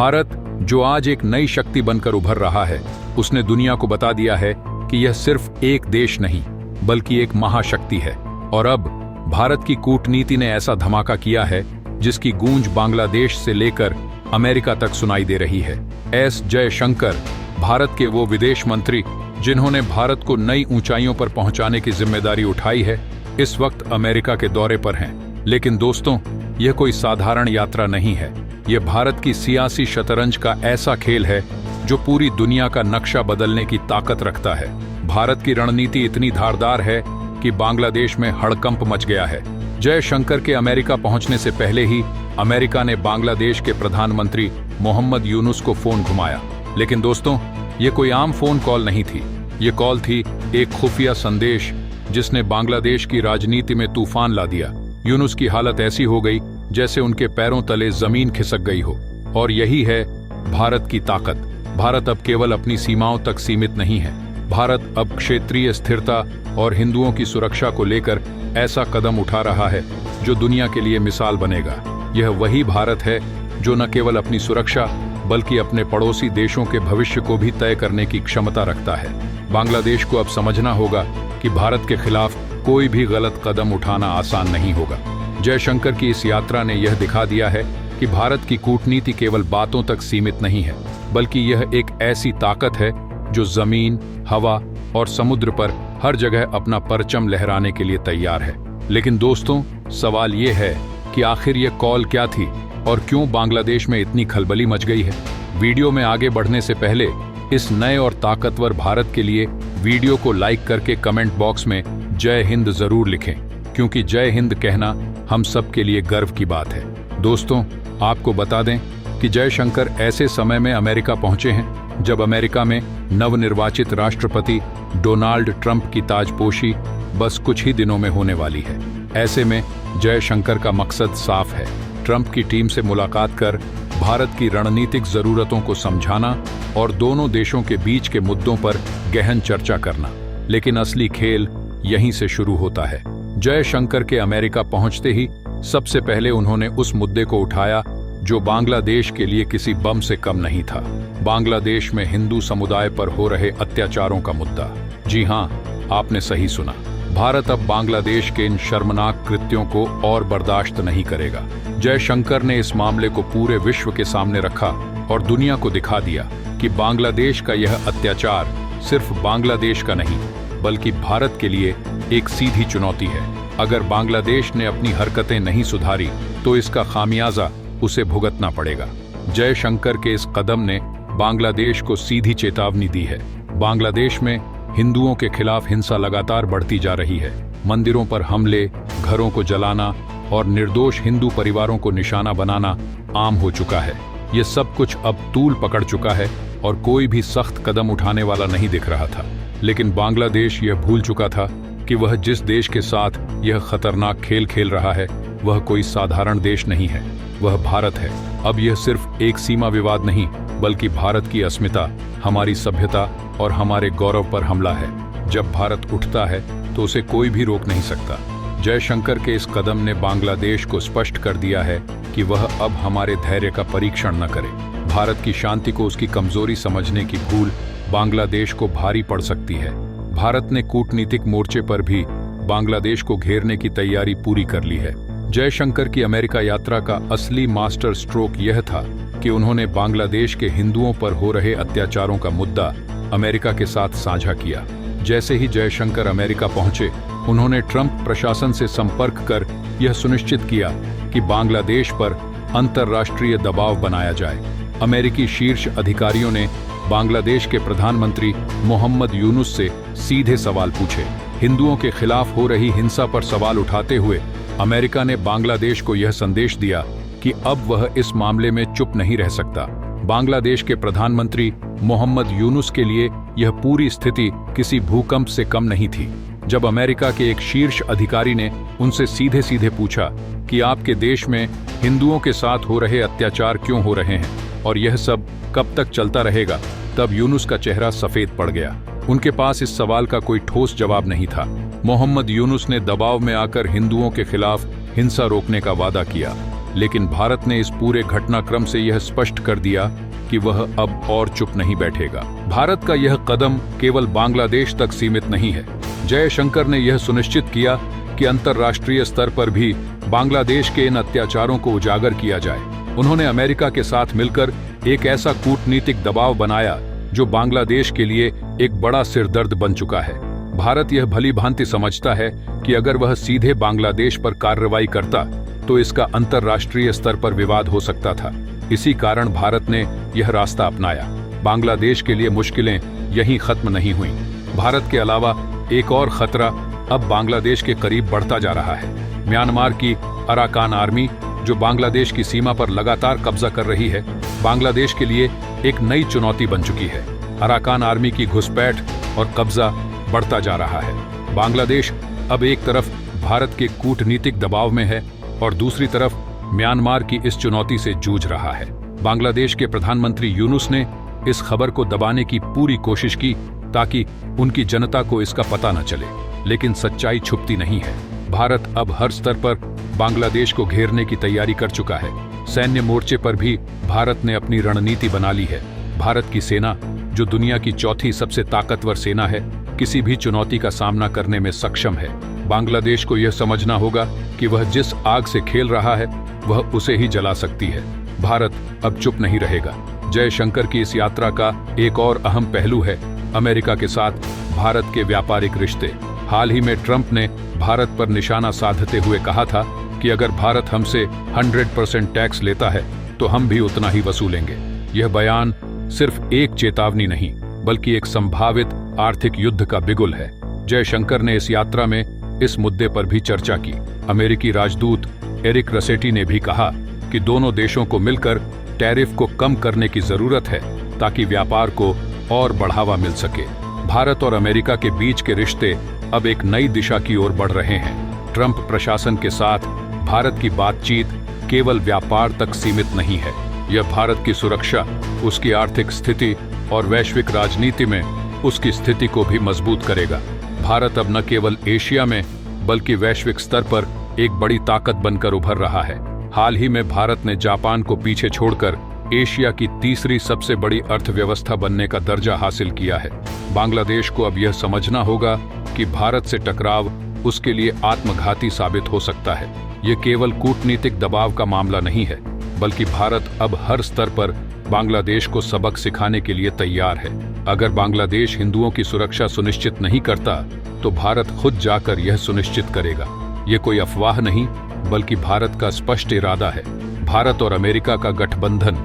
भारत, जो आज एक नई शक्ति बनकर उभर रहा है, उसने दुनिया को बता दिया है कि यह सिर्फ एक देश नहीं बल्कि एक महाशक्ति है। और अब भारत की कूटनीति ने ऐसा धमाका किया है जिसकी गूंज बांग्लादेश से लेकर अमेरिका तक सुनाई दे रही है। एस जयशंकर, भारत के वो विदेश मंत्री जिन्होंने भारत को नई ऊंचाइयों पर पहुंचाने की जिम्मेदारी उठाई है, इस वक्त अमेरिका के दौरे पर हैं। लेकिन दोस्तों, यह कोई साधारण यात्रा नहीं है। यह भारत की सियासी शतरंज का ऐसा खेल है जो पूरी दुनिया का नक्शा बदलने की ताकत रखता है। भारत की रणनीति इतनी धारदार है कि बांग्लादेश में हड़कंप मच गया है। जयशंकर के अमेरिका पहुंचने से पहले ही अमेरिका ने बांग्लादेश के प्रधानमंत्री मोहम्मद यूनुस को फोन घुमाया। लेकिन दोस्तों, ये कोई आम फोन कॉल नहीं थी। ये कॉल थी एक खुफिया संदेश जिसने बांग्लादेश की राजनीति में तूफान ला दिया। यूनुस की हालत ऐसी हो गई जैसे उनके पैरों तले जमीन खिसक गई हो। और यही है भारत की ताकत। भारत अब केवल अपनी सीमाओं तक सीमित नहीं है। भारत अब क्षेत्रीय स्थिरता और हिंदुओं की सुरक्षा को लेकर ऐसा कदम उठा रहा है जो दुनिया के लिए मिसाल बनेगा। यह वही भारत है जो न केवल अपनी सुरक्षा बल्कि अपने पड़ोसी देशों के भविष्य को भी तय करने की क्षमता रखता है। बांग्लादेश को अब समझना होगा कि भारत के खिलाफ कोई भी गलत कदम उठाना आसान नहीं होगा। जयशंकर की इस यात्रा ने यह दिखा दिया है कि भारत की कूटनीति केवल बातों तक सीमित नहीं है, बल्कि यह एक ऐसी ताकत है जो जमीन, हवा और समुद्र पर हर जगह अपना परचम लहराने के लिए तैयार है। लेकिन दोस्तों, सवाल ये है कि आखिर यह कॉल क्या थी और क्यों बांग्लादेश में इतनी खलबली मच गई है। वीडियो में आगे बढ़ने से पहले इस नए और ताकतवर भारत के लिए वीडियो को लाइक करके कमेंट बॉक्स में जय हिंद जरूर लिखें, क्योंकि जय हिंद कहना हम सब के लिए गर्व की बात है। दोस्तों, आपको बता दें कि जयशंकर ऐसे समय में अमेरिका पहुंचे हैं जब अमेरिका में नवनिर्वाचित राष्ट्रपति डोनाल्ड ट्रंप की ताजपोशी बस कुछ ही दिनों में होने वाली है। ऐसे में जयशंकर का मकसद साफ है, ट्रंप की टीम से मुलाकात कर भारत की रणनीतिक जरूरतों को समझाना और दोनों देशों के बीच के मुद्दों पर गहन चर्चा करना। लेकिन असली खेल यहीं से शुरू होता है। जयशंकर के अमेरिका पहुंचते ही सबसे पहले उन्होंने उस मुद्दे को उठाया जो बांग्लादेश के लिए किसी बम से कम नहीं था। बांग्लादेश में हिंदू समुदाय पर हो रहे अत्याचारों का मुद्दा। जी हां, आपने सही सुना। भारत अब बांग्लादेश के इन शर्मनाक कृत्यों को और बर्दाश्त नहीं करेगा। जयशंकर ने इस मामले को पूरे विश्व के सामने रखा और दुनिया को दिखा दिया कि बांग्लादेश का यह अत्याचार सिर्फ बांग्लादेश का नहीं बल्कि भारत के लिए एक सीधी चुनौती है। अगर बांग्लादेश ने अपनी हरकतें नहीं सुधारी तो इसका खामियाजा उसे भुगतना पड़ेगा। जयशंकर के इस कदम ने बांग्लादेश को सीधी चेतावनी दी है। बांग्लादेश में हिंदुओं के खिलाफ हिंसा लगातार बढ़ती जा रही है। मंदिरों पर हमले, घरों को जलाना और निर्दोष हिंदू परिवारों को निशाना बनाना आम हो चुका है। ये सब कुछ अब तूल पकड़ चुका है और कोई भी सख्त कदम उठाने वाला नहीं दिख रहा था। लेकिन बांग्लादेश यह भूल चुका था कि वह जिस देश के साथ यह खतरनाक खेल खेल रहा है वह कोई साधारण देश नहीं है, वह भारत है। अब यह सिर्फ एक सीमा विवाद नहीं बल्कि भारत की अस्मिता, हमारी सभ्यता और हमारे गौरव पर हमला है। जब भारत उठता है तो उसे कोई भी रोक नहीं सकता। जयशंकर के इस कदम ने बांग्लादेश को स्पष्ट कर दिया है कि वह अब हमारे धैर्य का परीक्षण न करे। भारत की शांति को उसकी कमजोरी समझने की भूल बांग्लादेश को भारी पड़ सकती है। भारत ने कूटनीतिक मोर्चे पर भी बांग्लादेश को घेरने की तैयारी पूरी कर ली है। जयशंकर की अमेरिका यात्रा का असली मास्टर स्ट्रोक यह था कि उन्होंने बांग्लादेश के हिंदुओं पर हो रहे अत्याचारों का मुद्दा अमेरिका के साथ साझा किया। जैसे ही जयशंकर अमेरिका पहुंचे, उन्होंने ट्रंप प्रशासन से संपर्क कर यह सुनिश्चित किया कि बांग्लादेश पर अंतर्राष्ट्रीय दबाव बनाया जाए। अमेरिकी शीर्ष अधिकारियों ने बांग्लादेश के प्रधानमंत्री मोहम्मद यूनुस से सीधे सवाल पूछे। हिंदुओं के खिलाफ हो रही हिंसा पर सवाल उठाते हुए अमेरिका ने बांग्लादेश को यह संदेश दिया कि अब वह इस मामले में चुप नहीं रह सकता। बांग्लादेश के प्रधानमंत्री मोहम्मद यूनुस के लिए यह पूरी स्थिति किसी भूकंप से कम नहीं थी। जब अमेरिका के एक शीर्ष अधिकारी ने उनसे सीधे सीधे पूछा कि आपके देश में हिंदुओं के साथ हो रहे अत्याचार क्यों हो रहे हैं और यह सब कब तक चलता रहेगा, तब यूनुस का चेहरा सफेद पड़ गया। उनके पास इस सवाल का कोई ठोस जवाब नहीं था। मोहम्मद यूनुस ने दबाव में आकर हिंदुओं के खिलाफ हिंसा रोकने का वादा किया। लेकिन भारत ने इस पूरे घटनाक्रम से यह स्पष्ट कर दिया कि वह अब और चुप नहीं बैठेगा। भारत का यह कदम केवल बांग्लादेश तक सीमित नहीं है। जयशंकर ने यह सुनिश्चित किया कि अंतर्राष्ट्रीय स्तर पर भी बांग्लादेश के इन अत्याचारों को उजागर किया जाए। उन्होंने अमेरिका के साथ मिलकर एक ऐसा कूटनीतिक दबाव बनाया जो बांग्लादेश के लिए एक बड़ा सिरदर्द बन चुका है। भारत यह भली भांति समझता है कि अगर वह सीधे बांग्लादेश पर कार्रवाई करता तो इसका अंतर्राष्ट्रीय स्तर पर विवाद हो सकता था। इसी कारण भारत ने यह रास्ता अपनाया। बांग्लादेश के लिए मुश्किलें यहीं खत्म नहीं हुईं। भारत के अलावा एक और खतरा अब बांग्लादेश के करीब बढ़ता जा रहा है। म्यांमार की अराकान आर्मी जो बांग्लादेश की सीमा पर लगातार कब्जा कर रही है, बांग्लादेश के लिए एक नई चुनौती बन चुकी है। अराकान आर्मी की घुसपैठ और कब्जा बढ़ता जा रहा है। बांग्लादेश अब एक तरफ भारत के कूटनीतिक दबाव में है और दूसरी तरफ म्यांमार की इस चुनौती से जूझ रहा है। बांग्लादेश के प्रधानमंत्री यूनुस ने इस खबर को दबाने की पूरी कोशिश की ताकि उनकी जनता को इसका पता न चले, लेकिन सच्चाई छुपती नहीं है। भारत अब हर स्तर पर बांग्लादेश को घेरने की तैयारी कर चुका है। सैन्य मोर्चे पर भी भारत ने अपनी रणनीति बना ली है। भारत की सेना, जो दुनिया की चौथी सबसे ताकतवर सेना है, किसी भी चुनौती का सामना करने में सक्षम है। बांग्लादेश को यह समझना होगा कि वह जिस आग से खेल रहा है वह उसे ही जला सकती है। भारत अब चुप नहीं रहेगा। जयशंकर की इस यात्रा का एक और अहम पहलू है अमेरिका के साथ भारत के व्यापारिक रिश्ते। हाल ही में ट्रंप ने भारत पर निशाना साधते हुए कहा था कि अगर भारत हमसे 100% टैक्स लेता है तो हम भी उतना ही वसूलेंगे। यह बयान सिर्फ एक चेतावनी नहीं बल्कि एक संभावित आर्थिक युद्ध का बिगुल है। जयशंकर ने इस यात्रा में इस मुद्दे पर भी चर्चा की। अमेरिकी राजदूत एरिक रसेटी ने भी कहा कि दोनों देशों को मिलकर टैरिफ को कम करने की जरूरत है ताकि व्यापार को और बढ़ावा मिल सके। भारत और अमेरिका के बीच के रिश्ते अब एक नई दिशा की ओर बढ़ रहे हैं। ट्रंप प्रशासन के साथ भारत की बातचीत केवल व्यापार तक सीमित नहीं है। यह भारत की सुरक्षा, उसकी आर्थिक स्थिति और वैश्विक राजनीति में उसकी स्थिति को भी मजबूत करेगा। भारत अब न केवल एशिया में बल्कि वैश्विक स्तर पर एक बड़ी ताकत बनकर उभर रहा है। हाल ही में भारत ने जापान को पीछे छोड़कर एशिया की तीसरी सबसे बड़ी अर्थव्यवस्था बनने का दर्जा हासिल किया है। बांग्लादेश को अब यह समझना होगा कि भारत से टकराव उसके लिए आत्मघाती साबित हो सकता है। यह केवल कूटनीतिक दबाव का मामला नहीं है, बल्कि भारत अब हर स्तर पर बांग्लादेश को सबक सिखाने के लिए तैयार है। अगर बांग्लादेश हिंदुओं की सुरक्षा सुनिश्चित नहीं करता तो भारत खुद जाकर यह सुनिश्चित करेगा। ये कोई अफवाह नहीं बल्कि भारत का स्पष्ट इरादा है। भारत और अमेरिका का गठबंधन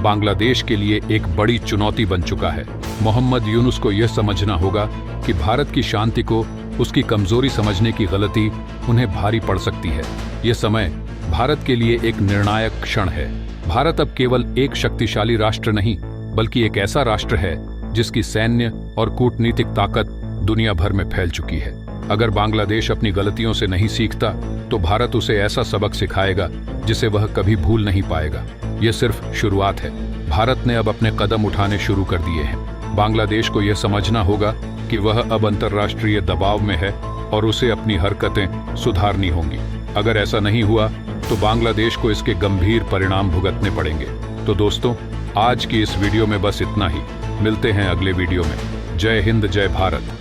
बांग्लादेश के लिए एक बड़ी चुनौती बन चुका है। मोहम्मद यूनुस को यह समझना होगा कि भारत की शांति को उसकी कमजोरी समझने की गलती उन्हें भारी पड़ सकती है। यह समय भारत के लिए एक निर्णायक क्षण है। भारत अब केवल एक शक्तिशाली राष्ट्र नहीं बल्कि एक ऐसा राष्ट्र है जिसकी सैन्य और कूटनीतिक ताकत दुनिया भर में फैल चुकी है। अगर बांग्लादेश अपनी गलतियों से नहीं सीखता तो भारत उसे ऐसा सबक सिखाएगा जिसे वह कभी भूल नहीं पाएगा। यह सिर्फ शुरुआत है। भारत ने अब अपने कदम उठाने शुरू कर दिए हैं। बांग्लादेश को यह समझना होगा कि वह अब अंतर्राष्ट्रीय दबाव में है और उसे अपनी हरकतें सुधारनी होंगी। अगर ऐसा नहीं हुआ तो बांग्लादेश को इसके गंभीर परिणाम भुगतने पड़ेंगे। तो दोस्तों, आज की इस वीडियो में बस इतना ही। मिलते हैं अगले वीडियो में। जय हिंद, जय भारत।